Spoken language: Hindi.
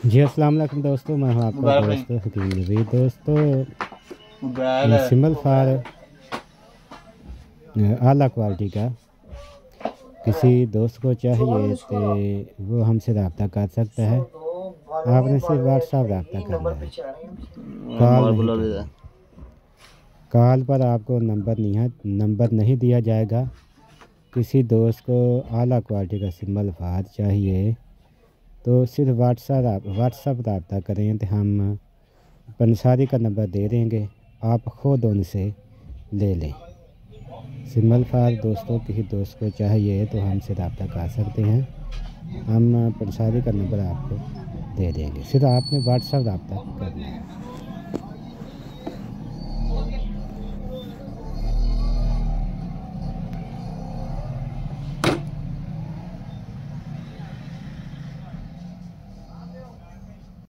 जी अस्सलाम वालेकुम दोस्तों, मैं हूं आपका दोस्त हकीम नबी। दोस्तों सिमल फार आला क्वालिटी का किसी दोस्त को चाहिए तो वो हमसे रब्ता कर सकता है। आपने सिर्फ व्हाट्सएप रब्ता करना है, कॉल नहीं करना। कॉल पर आपको नंबर नहीं दिया जाएगा। किसी दोस्त को आला क्वालिटी का सिमल फार चाहिए तो सिर्फ व्हाट्सएप रब्ता करें तो हम पंसारी का नंबर दे देंगे, आप खुद उनसे ले लें। सिमल फार दोस्तों किसी दोस्त को चाहिए तो हमसे रब्ता कर सकते हैं। हम पंसारी का नंबर आपको दे देंगे, सिर्फ आपने व्हाट्सएप रब्ता करना है।